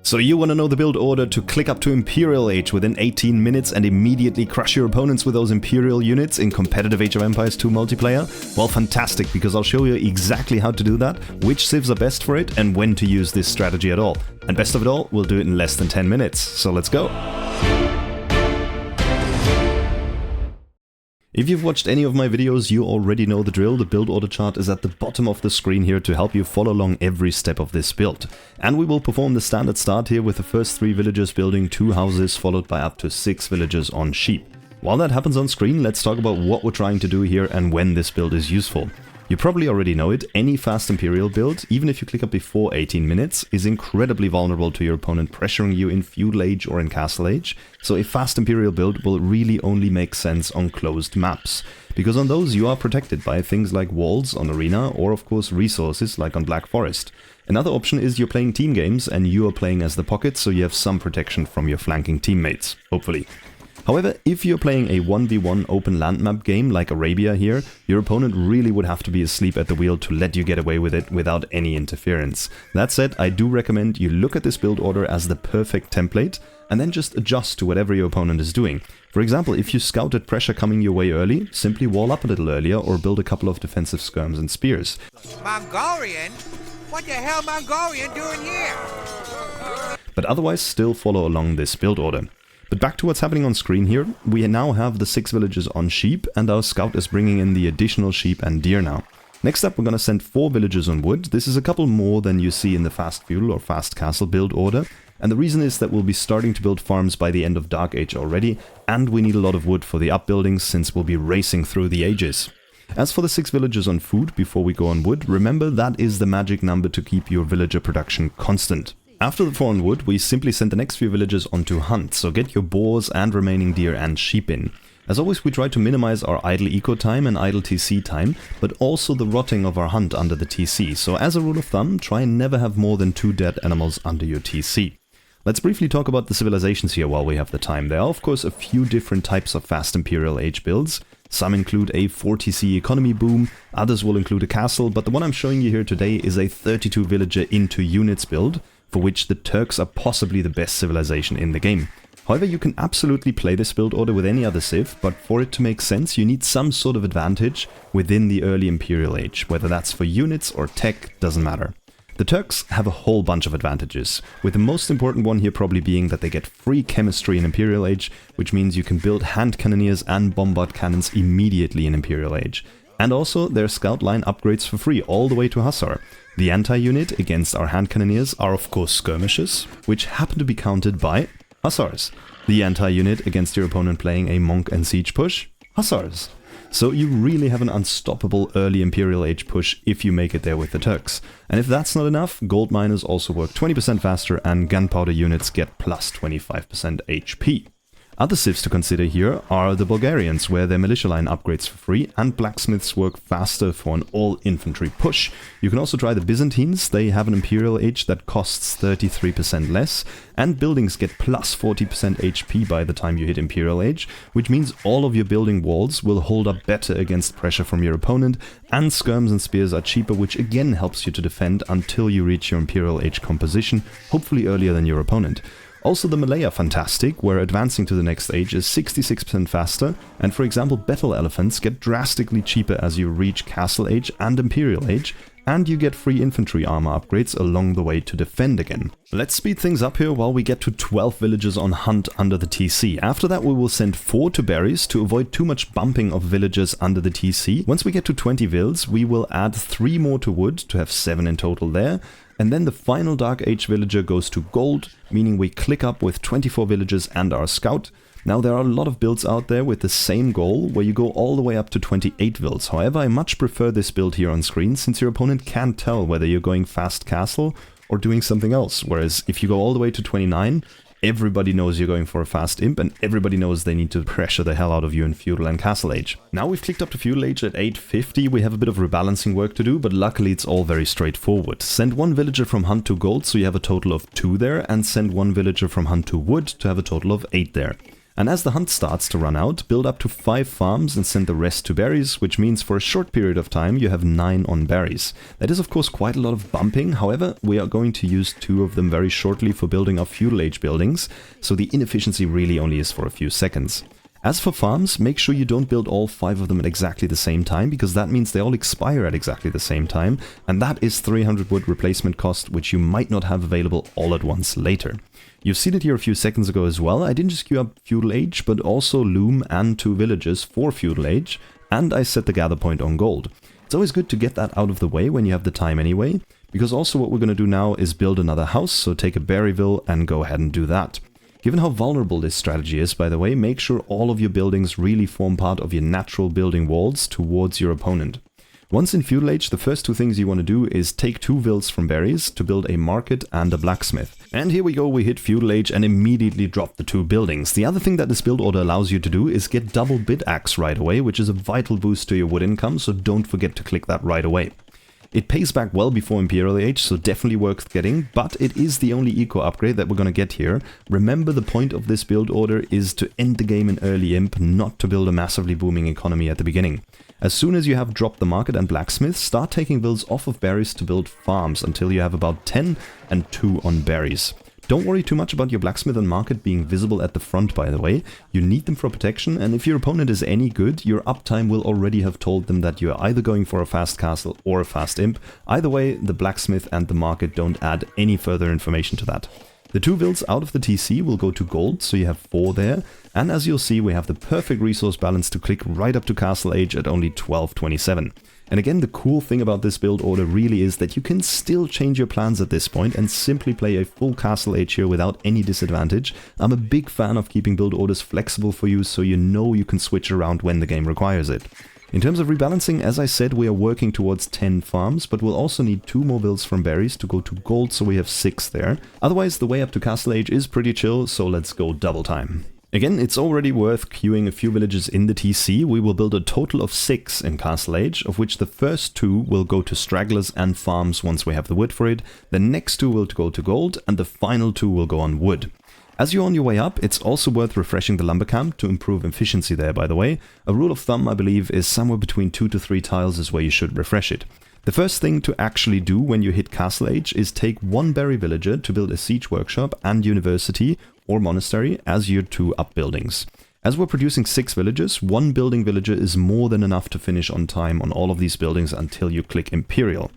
So you want to know the build order to click up to Imperial Age within 18 minutes and immediately crush your opponents with those Imperial units in competitive Age of Empires 2 multiplayer? Well, fantastic, because I'll show you exactly how to do that, which civs are best for it, and when to use this strategy at all. And best of it all, we'll do it in less than 10 minutes. So let's go! If you've watched any of my videos, you already know the drill. The build order chart is at the bottom of the screen here to help you follow along every step of this build. And we will perform the standard start here with the first 3 villagers building 2 houses, followed by up to 6 villagers on sheep. While that happens on screen, let's talk about what we're trying to do here and when this build is useful. You probably already know it, any Fast Imperial build, even if you click up before 18 minutes, is incredibly vulnerable to your opponent pressuring you in Feudal Age or in Castle Age, so a Fast Imperial build will really only make sense on closed maps, because on those you are protected by things like walls on Arena or of course resources like on Black Forest. Another option is you're playing team games and you are playing as the pocket, so you have some protection from your flanking teammates, hopefully. However, if you're playing a 1v1 open land map game like Arabia here, your opponent really would have to be asleep at the wheel to let you get away with it without any interference. That said, I do recommend you look at this build order as the perfect template and then just adjust to whatever your opponent is doing. For example, if you scouted pressure coming your way early, simply wall up a little earlier or build a couple of defensive skirms and spears. Mongolian? What the hell Mongolian doing here? But otherwise still follow along this build order. But back to what's happening on screen here, we now have the 6 villagers on sheep and our scout is bringing in the additional sheep and deer now. Next up we're going to send 4 villagers on wood. This is a couple more than you see in the Fast Feudal or Fast Castle build order, and the reason is that we'll be starting to build farms by the end of Dark Age already, and we need a lot of wood for the upbuildings since we'll be racing through the ages. As for the 6 villagers on food before we go on wood, remember that is the magic number to keep your villager production constant. After the 4 on wood, we simply send the next few villagers on to hunt, so get your boars and remaining deer and sheep in. As always, we try to minimize our idle eco time and idle TC time, but also the rotting of our hunt under the TC, so as a rule of thumb, try and never have more than 2 dead animals under your TC. Let's briefly talk about the civilizations here while we have the time. There are of course a few different types of Fast Imperial Age builds. Some include a 4 TC economy boom, others will include a castle, but the one I'm showing you here today is a 32 villager into units build, for which the Turks are possibly the best civilization in the game. However, you can absolutely play this build order with any other civ, but for it to make sense you need some sort of advantage within the early Imperial Age, whether that's for units or tech, doesn't matter. The Turks have a whole bunch of advantages, with the most important one here probably being that they get free chemistry in Imperial Age, which means you can build hand cannoneers and bombard cannons immediately in Imperial Age. And also their scout line upgrades for free all the way to Hussar. The anti-unit against our hand cannoneers are of course skirmishes, which happen to be counted by Hussars. The anti-unit against your opponent playing a monk and siege push, Hussars. So you really have an unstoppable early Imperial Age push if you make it there with the Turks. And if that's not enough, gold miners also work 20% faster and gunpowder units get plus 25% HP. Other civs to consider here are the Bulgarians, where their militia line upgrades for free, and blacksmiths work faster for an all-infantry push. You can also try the Byzantines. They have an Imperial Age that costs 33% less, and buildings get plus 40% HP by the time you hit Imperial Age, which means all of your building walls will hold up better against pressure from your opponent, and skirms and spears are cheaper, which again helps you to defend until you reach your Imperial Age composition, hopefully earlier than your opponent. Also the Malay are fantastic, where advancing to the next age is 66% faster, and for example battle elephants get drastically cheaper as you reach Castle Age and Imperial Age, and you get free infantry armor upgrades along the way to defend again. Let's speed things up here while we get to 12 villagers on hunt under the TC. After that we will send 4 to berries to avoid too much bumping of villagers under the TC. Once we get to 20 vills, we will add 3 more to wood to have 7 in total there. And then the final Dark Age villager goes to gold, meaning we click up with 24 villagers and our scout. Now there are a lot of builds out there with the same goal, where you go all the way up to 28 vills. However, I much prefer this build here on screen, since your opponent can't tell whether you're going fast castle or doing something else. Whereas if you go all the way to 29, everybody knows you're going for a fast imp, and everybody knows they need to pressure the hell out of you in Feudal and Castle Age. Now we've clicked up to Feudal Age at 850, we have a bit of rebalancing work to do, but luckily it's all very straightforward. Send 1 villager from hunt to gold, so you have a total of 2 there, and send 1 villager from hunt to wood to have a total of 8 there. And as the hunt starts to run out, build up to 5 farms and send the rest to berries, which means for a short period of time you have 9 on berries. That is of course quite a lot of bumping, however we are going to use 2 of them very shortly for building our Feudal Age buildings, so the inefficiency really only is for a few seconds. As for farms, make sure you don't build all 5 of them at exactly the same time, because that means they all expire at exactly the same time, and that is 300 wood replacement cost, which you might not have available all at once later. You've seen it here a few seconds ago as well. I didn't just queue up Feudal Age, but also Loom and 2 villages for Feudal Age, and I set the gather point on gold. It's always good to get that out of the way when you have the time anyway, because also what we're going to do now is build another house, so take a Berryville and go ahead and do that. Given how vulnerable this strategy is, by the way, make sure all of your buildings really form part of your natural building walls towards your opponent. Once in Feudal Age, the first 2 things you want to do is take 2 vills from berries to build a market and a blacksmith. And here we go, we hit Feudal Age and immediately drop the 2 buildings. The other thing that this build order allows you to do is get double bit axe right away, which is a vital boost to your wood income, so don't forget to click that right away. It pays back well before Imperial Age, so definitely worth getting, but it is the only eco upgrade that we're going to get here. Remember, the point of this build order is to end the game in early imp, not to build a massively booming economy at the beginning. As soon as you have dropped the market and blacksmith, start taking vills off of berries to build farms until you have about 10 and 2 on berries. Don't worry too much about your blacksmith and market being visible at the front, by the way. You need them for protection, and if your opponent is any good, your uptime will already have told them that you are either going for a fast castle or a fast imp. Either way, the blacksmith and the market don't add any further information to that. The 2 vills out of the TC will go to gold, so you have 4 there, and as you'll see, we have the perfect resource balance to click right up to Castle Age at only 1227. And again, the cool thing about this build order really is that you can still change your plans at this point and simply play a full Castle Age here without any disadvantage. I'm a big fan of keeping build orders flexible for you, so you know you can switch around when the game requires it. In terms of rebalancing, as I said, we are working towards 10 farms, but we'll also need 2 more vills from berries to go to gold, so we have 6 there. Otherwise, the way up to Castle Age is pretty chill, so let's go double time. Again, it's already worth queuing a few villages in the TC. We will build a total of 6 in Castle Age, of which the first 2 will go to stragglers and farms once we have the wood for it. The next 2 will go to gold, and the final 2 will go on wood. As you're on your way up, it's also worth refreshing the lumber camp to improve efficiency there, by the way. A rule of thumb, I believe, is somewhere between 2 to 3 tiles is where you should refresh it. The first thing to actually do when you hit Castle Age is take 1 berry villager to build a siege workshop and university or monastery as your 2 up buildings. As we're producing 6 villages, 1 building villager is more than enough to finish on time on all of these buildings until you click Imperial.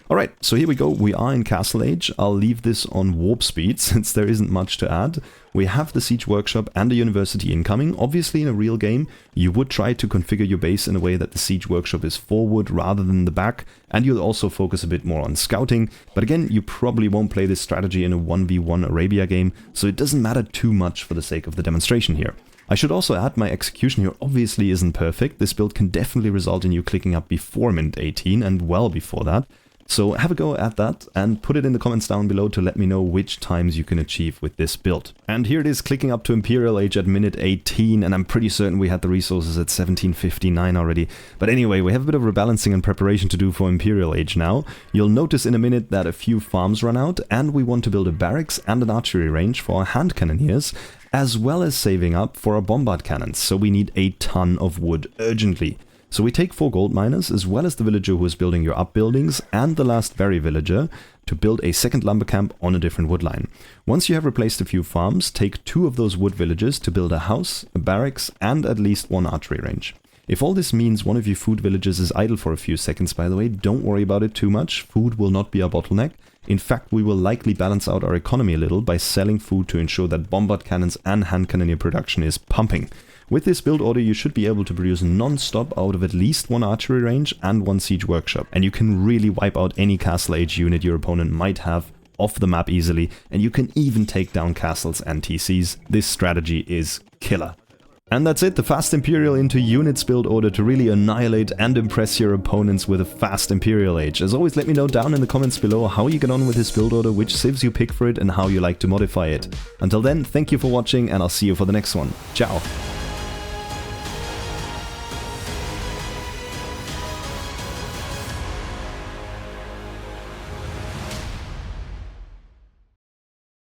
Alright, so here we go, we are in Castle Age. I'll leave this on warp speed since there isn't much to add. We have the siege workshop and the university incoming. Obviously in a real game, you would try to configure your base in a way that the siege workshop is forward rather than the back, and you'll also focus a bit more on scouting. But again, you probably won't play this strategy in a 1v1 Arabia game, so it doesn't matter too much for the sake of the demonstration here. I should also add my execution here obviously isn't perfect. This build can definitely result in you clicking up before minute 18 and well before that. So have a go at that and put it in the comments down below to let me know which times you can achieve with this build. And here it is clicking up to Imperial Age at minute 18, and I'm pretty certain we had the resources at 1759 already. But anyway, we have a bit of rebalancing and preparation to do for Imperial Age now. You'll notice in a minute that a few farms run out, and we want to build a barracks and an archery range for our hand cannoneers, as well as saving up for our bombard cannons, so we need a ton of wood urgently. So we take 4 gold miners, as well as the villager who is building your up buildings, and the last berry villager, to build a second lumber camp on a different wood line. Once you have replaced a few farms, take 2 of those wood villages to build a house, a barracks, and at least 1 archery range. If all this means one of your food villages is idle for a few seconds, by the way, don't worry about it too much. Food will not be a bottleneck. In fact, we will likely balance out our economy a little by selling food to ensure that bombard cannons and hand cannoneer production is pumping. With this build order, you should be able to produce non-stop out of at least 1 archery range and 1 siege workshop, and you can really wipe out any Castle Age unit your opponent might have off the map easily, and you can even take down castles and TCs. This strategy is killer. And that's it, the Fast Imperial into units build order to really annihilate and impress your opponents with a Fast Imperial Age. As always, let me know down in the comments below how you get on with this build order, which civs you pick for it, and how you like to modify it. Until then, thank you for watching, and I'll see you for the next one. Ciao!